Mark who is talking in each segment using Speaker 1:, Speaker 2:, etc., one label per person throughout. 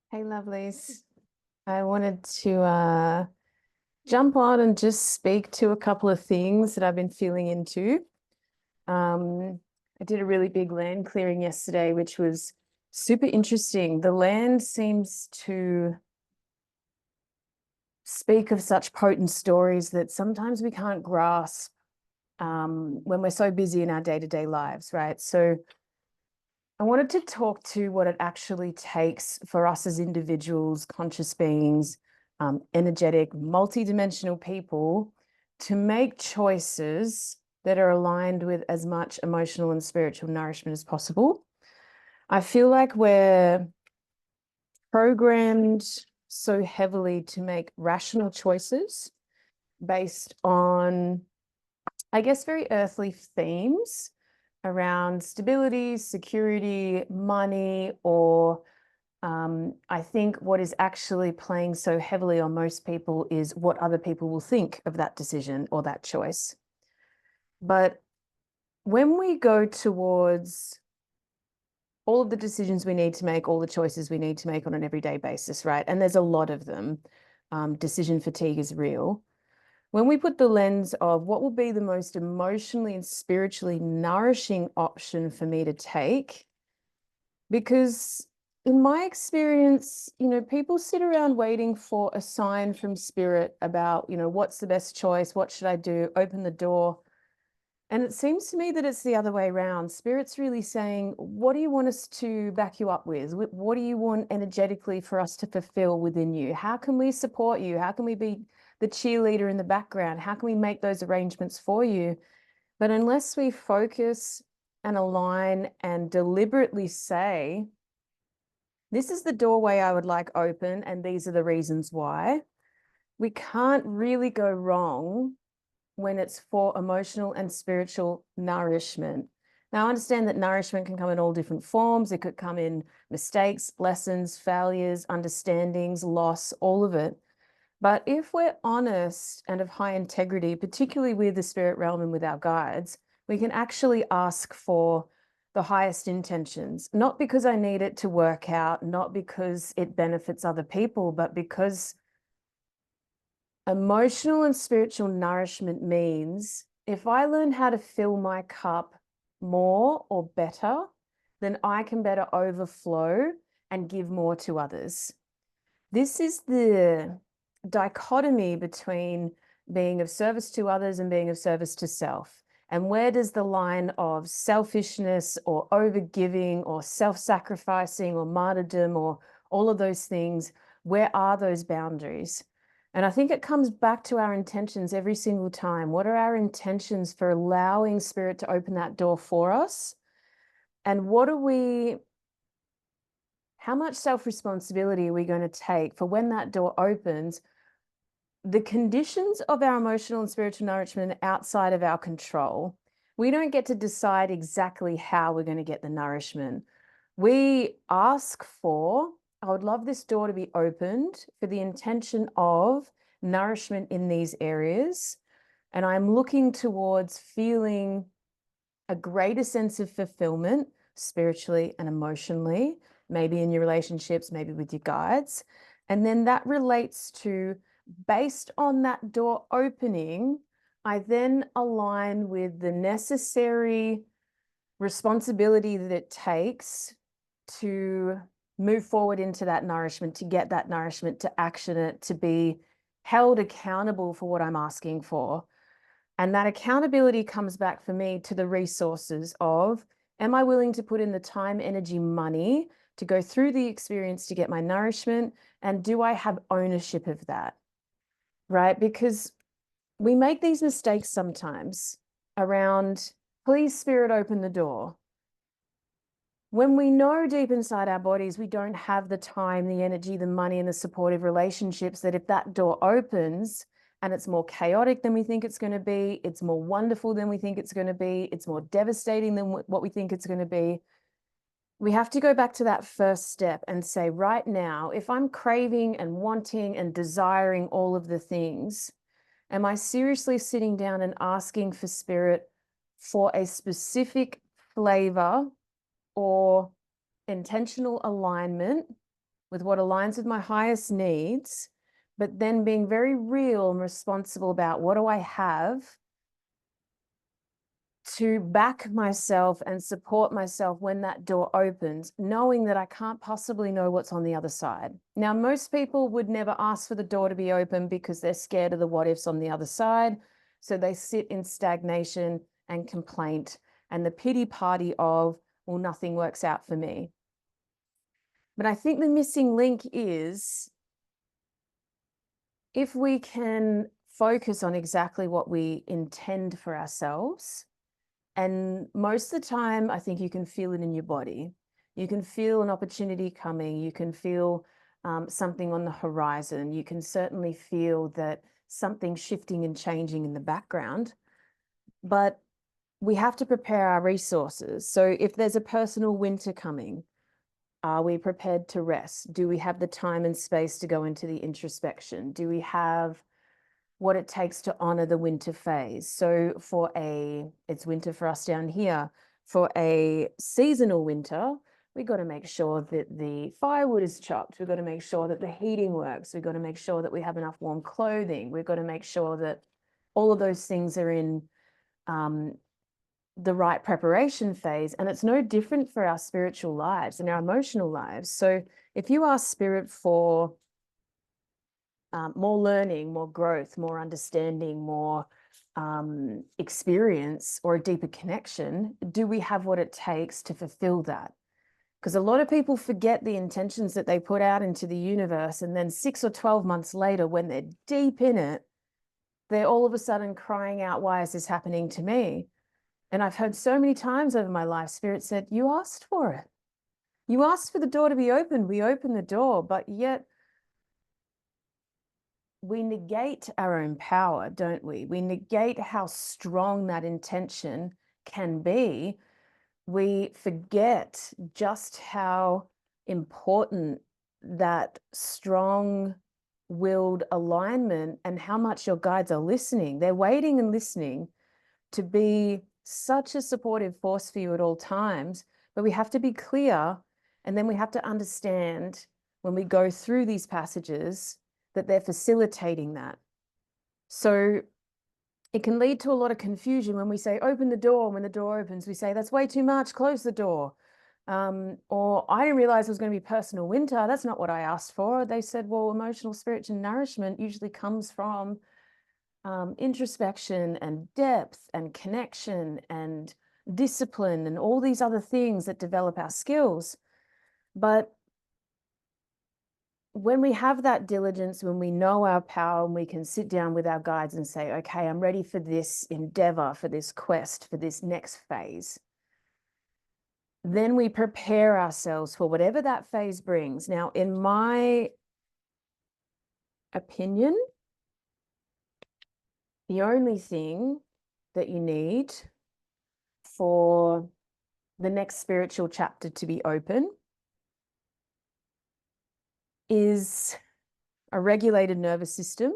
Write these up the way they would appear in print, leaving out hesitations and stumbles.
Speaker 1: Hey, lovelies. I wanted to jump on and just speak to a couple of things that I've been feeling into. I did a really big land clearing yesterday, which was super interesting. The land seems to speak of such potent stories that sometimes we can't grasp when we're so busy in our day-to-day lives, right? So I wanted to talk to what it actually takes for us as individuals, conscious beings, energetic, multidimensional people to make choices that are aligned with as much emotional and spiritual nourishment as possible. I feel like we're programmed so heavily to make rational choices based on, I guess, very earthly themes around stability, security, money, or I think what is actually playing so heavily on most people is what other people will think of that decision or that choice. But when we go towards all of the decisions we need to make, all the choices we need to make on an everyday basis, right? And there's a lot of them. Decision fatigue is real. When we put the lens of what will be the most emotionally and spiritually nourishing option for me to take, because in my experience, people sit around waiting for a sign from spirit about, what's the best choice? What should I do? Open the door. And it seems to me that it's the other way around. Spirit's really saying, what do you want us to back you up with? What do you want energetically for us to fulfill within you? How can we support you? How can we be the cheerleader in the background? How can we make those arrangements for you? But unless we focus and align and deliberately say, this is the doorway I would like open, and these are the reasons why, we can't really go wrong when it's for emotional and spiritual nourishment. Now, I understand that nourishment can come in all different forms. It could come in mistakes, lessons, failures, understandings, loss, all of it. But if we're honest and of high integrity, particularly with the spirit realm and with our guides, we can actually ask for the highest intentions, not because I need it to work out, not because it benefits other people, but because emotional and spiritual nourishment means if I learn how to fill my cup more or better, then I can better overflow and give more to others. This is the dichotomy between being of service to others and being of service to self. And where does the line of selfishness or overgiving or self-sacrificing or martyrdom or all of those things, where are those boundaries? And I think it comes back to our intentions every single time. What are our intentions for allowing spirit to open that door for us? And how much self-responsibility are we going to take for when that door opens? The conditions of our emotional and spiritual nourishment are outside of our control. We don't get to decide exactly how we're going to get the nourishment. We ask for, I would love this door to be opened for the intention of nourishment in these areas. And I'm looking towards feeling a greater sense of fulfillment spiritually and emotionally, maybe in your relationships, maybe with your guides. And then that relates to, based on that door opening, I then align with the necessary responsibility that it takes to move forward into that nourishment, to get that nourishment, to action it, to be held accountable for what I'm asking for. And that accountability comes back for me to the resources of, am I willing to put in the time, energy, money to go through the experience to get my nourishment? And do I have ownership of that? Right? Because we make these mistakes sometimes around, please, spirit, open the door. When we know deep inside our bodies, we don't have the time, the energy, the money, and the supportive relationships, that if that door opens and it's more chaotic than we think it's going to be, it's more wonderful than we think it's going to be, it's more devastating than what we think it's going to be, we have to go back to that first step and say, right now, if I'm craving and wanting and desiring all of the things, am I seriously sitting down and asking for spirit for a specific flavor or intentional alignment with what aligns with my highest needs, but then being very real and responsible about what do I have to back myself and support myself when that door opens, knowing that I can't possibly know what's on the other side. Now, most people would never ask for the door to be open because they're scared of the what ifs on the other side. So they sit in stagnation and complaint and the pity party of, well, nothing works out for me. But I think the missing link is if we can focus on exactly what we intend for ourselves. And most of the time, I think you can feel it in your body. You can feel an opportunity coming. You can feel something on the horizon. You can certainly feel that something's shifting and changing in the background. But we have to prepare our resources. So if there's a personal winter coming, are we prepared to rest? Do we have the time and space to go into the introspection? Do we have what it takes to honor the winter phase? So it's winter for us down here. For a seasonal winter, we've got to make sure that the firewood is chopped. We've got to make sure that the heating works. We've got to make sure that we have enough warm clothing. We've got to make sure that all of those things are in the right preparation phase. And it's no different for our spiritual lives and our emotional lives. So if you ask spirit for more learning, more growth, more understanding, more experience, or a deeper connection, do we have what it takes to fulfill that? Because a lot of people forget the intentions that they put out into the universe, and then 6 or 12 months later, when they're deep in it, they're all of a sudden crying out, why is this happening to me? And I've heard so many times over my life, Spirit said, you asked for it. You asked for the door to be opened. We opened the door, but yet we negate our own power, don't we? We negate how strong that intention can be. We forget just how important that strong-willed alignment and how much your guides are listening. They're waiting and listening to be such a supportive force for you at all times, but we have to be clear, and then we have to understand when we go through these passages that they're facilitating that. So it can lead to a lot of confusion when we say, open the door. And when the door opens, we say, that's way too much, close the door. Or I didn't realize it was going to be personal winter. That's not what I asked for. They said, well, emotional, spiritual nourishment usually comes from introspection and depth and connection and discipline and all these other things that develop our skills. But when we have that diligence, when we know our power, and we can sit down with our guides and say, okay, I'm ready for this endeavor, for this quest, for this next phase, then we prepare ourselves for whatever that phase brings. Now, in my opinion, the only thing that you need for the next spiritual chapter to be open is a regulated nervous system,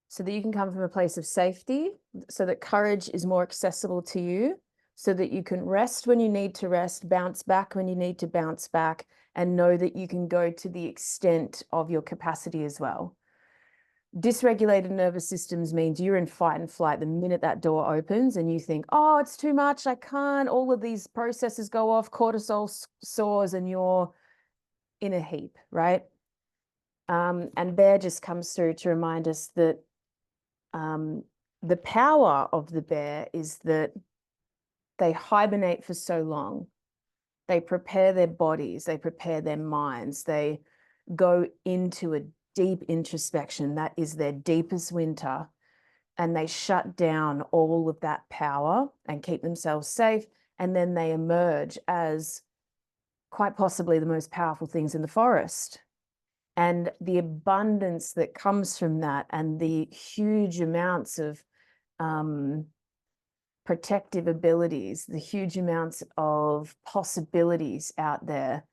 Speaker 1: so that you can come from a place of safety, so that courage is more accessible to you, so that you can rest when you need to rest, bounce back when you need to bounce back, and know that you can go to the extent of your capacity as well. Dysregulated nervous systems means you're in fight and flight the minute that door opens and you think, oh, it's too much, I can't, all of these processes go off, cortisol soars, and you're in a heap, right? And Bear just comes through to remind us that the power of the bear is that they hibernate for so long. They prepare their bodies, they prepare their minds, they go into a deep introspection. That is their deepest winter. And they shut down all of that power and keep themselves safe. And then they emerge as quite possibly the most powerful things in the forest. And the abundance that comes from that, and the huge amounts of protective abilities, the huge amounts of possibilities out there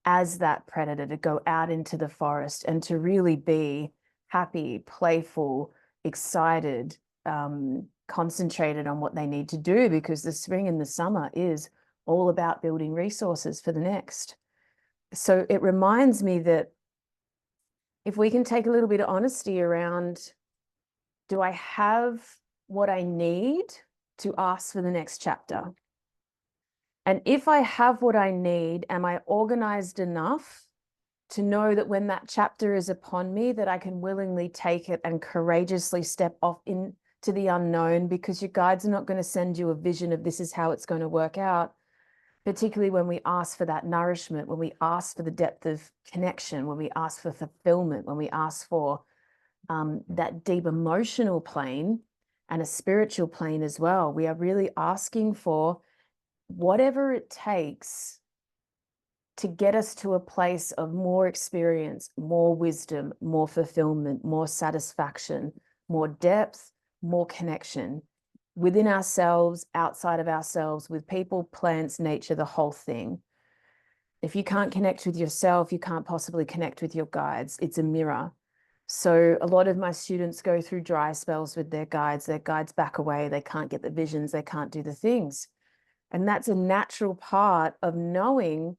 Speaker 1: as that predator to go out into the forest and to really be happy, playful, excited, concentrated on what they need to do, because the spring and the summer is all about building resources for the next. So it reminds me that if we can take a little bit of honesty around, do I have what I need to ask for the next chapter? And if I have what I need, am I organized enough to know that when that chapter is upon me, that I can willingly take it and courageously step off into the unknown, because your guides are not going to send you a vision of this is how it's going to work out, particularly when we ask for that nourishment, when we ask for the depth of connection, when we ask for fulfillment, when we ask for that deep emotional plane and a spiritual plane as well. We are really asking for whatever it takes to get us to a place of more experience, more wisdom, more fulfillment, more satisfaction, more depth, more connection within ourselves, outside of ourselves, with people, plants, nature, the whole thing. If you can't connect with yourself, you can't possibly connect with your guides. It's a mirror. So a lot of my students go through dry spells with their guides back away, they can't get the visions, they can't do the things. And that's a natural part of knowing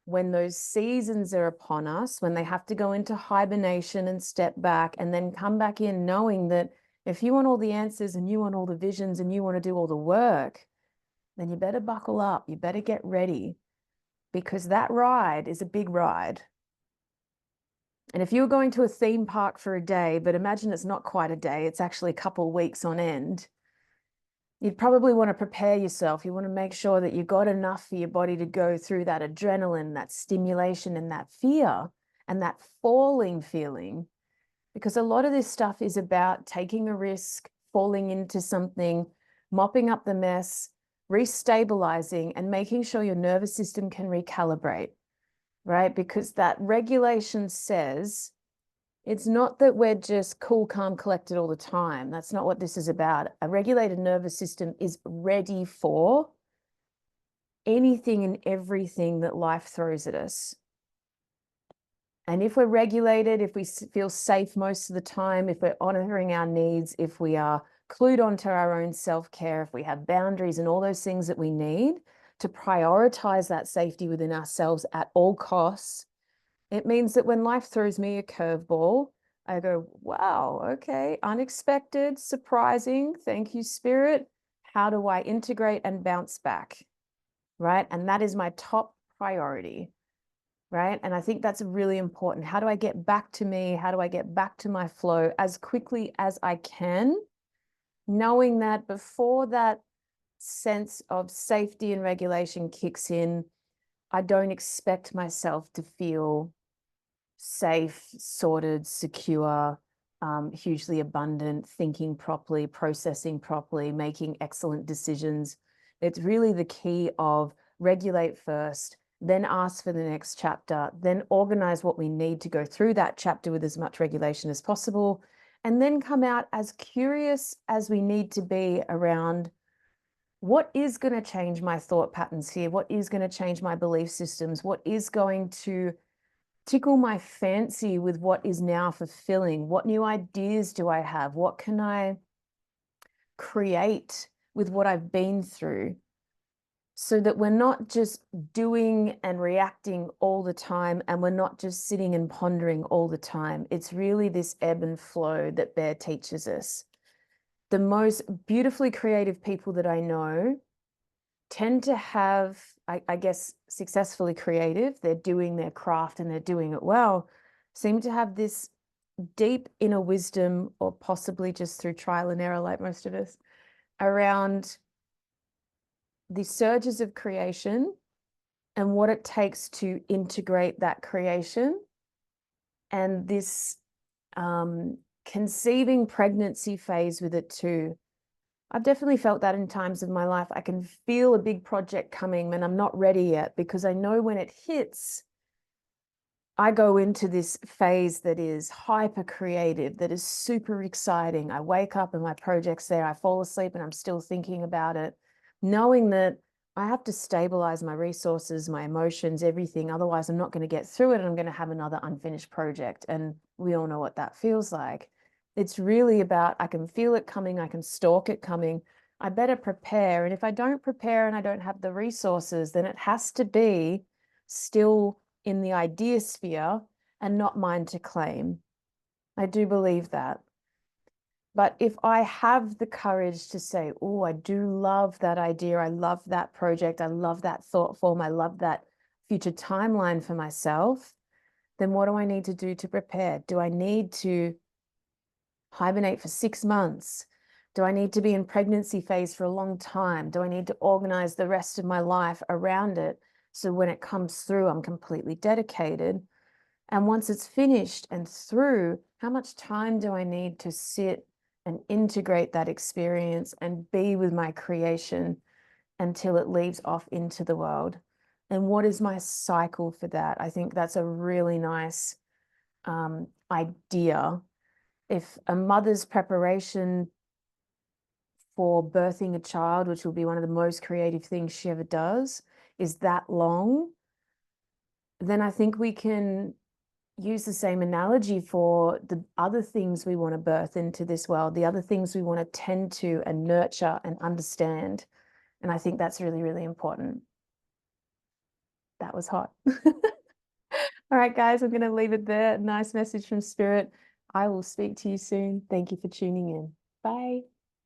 Speaker 1: when those seasons are upon us, when they have to go into hibernation and step back and then come back in, knowing that if you want all the answers and you want all the visions and you want to do all the work, then you better buckle up, you better get ready, because that ride is a big ride. And if you're going to a theme park for a day, but imagine it's not quite a day, it's actually a couple of weeks on end, you'd probably want to prepare yourself. You want to make sure that you've got enough for your body to go through that adrenaline, that stimulation, and that fear, and that falling feeling. Because a lot of this stuff is about taking a risk, falling into something, mopping up the mess, restabilizing, and making sure your nervous system can recalibrate. Right? Because that regulation says it's not that we're just cool, calm, collected all the time. That's not what this is about. A regulated nervous system is ready for anything and everything that life throws at us. And if we're regulated, if we feel safe most of the time, if we're honoring our needs, if we are clued onto our own self-care, if we have boundaries and all those things that we need to prioritize that safety within ourselves at all costs, it means that when life throws me a curveball, I go, wow, okay, unexpected, surprising, thank you, Spirit. How do I integrate and bounce back, right? And that is my top priority, right? And I think that's really important. How do I get back to me? How do I get back to my flow as quickly as I can, knowing that before that sense of safety and regulation kicks in, I don't expect myself to feel safe, sorted, secure, hugely abundant, thinking properly, processing properly, making excellent decisions. It's really the key of regulate first, then ask for the next chapter, then organize what we need to go through that chapter with as much regulation as possible, and then come out as curious as we need to be around what is going to change my thought patterns here, what is going to change my belief systems, what is going to tickle my fancy with what is now fulfilling, what new ideas do I have, what can I create with what I've been through, so that we're not just doing and reacting all the time, and we're not just sitting and pondering all the time. It's really this ebb and flow that Bear teaches us. The most beautifully creative people that I know tend to have, I guess, successfully creative, they're doing their craft and they're doing it well, seem to have this deep inner wisdom, or possibly just through trial and error like most of us, around the surges of creation and what it takes to integrate that creation, and this conceiving pregnancy phase with it too. I've definitely felt that in times of my life. I can feel a big project coming and I'm not ready yet, because I know when it hits, I go into this phase that is hyper creative, that is super exciting. I wake up and my project's there. I fall asleep and I'm still thinking about it, knowing that I have to stabilize my resources, my emotions, everything. Otherwise, I'm not going to get through it and I'm going to have another unfinished project. And we all know what that feels like. It's really about, I can feel it coming, I can stalk it coming. I better prepare. And if I don't prepare and I don't have the resources, then it has to be still in the idea sphere and not mine to claim. I do believe that. But if I have the courage to say, oh, I do love that idea, I love that project, I love that thought form, I love that future timeline for myself, then what do I need to do to prepare? Do I need to hibernate for 6 months? Do I need to be in pregnancy phase for a long time? Do I need to organize the rest of my life around it so when it comes through, I'm completely dedicated? And once it's finished and through, how much time do I need to sit and integrate that experience and be with my creation until it leaves off into the world? And what is my cycle for that? I think that's a really nice idea. If a mother's preparation for birthing a child, which will be one of the most creative things she ever does, is that long, then I think we can use the same analogy for the other things we want to birth into this world, the other things we want to tend to and nurture and understand. And I think that's really, really important. That was hot. All right, guys, I'm going to leave it there. Nice message from Spirit. I will speak to you soon. Thank you for tuning in. Bye.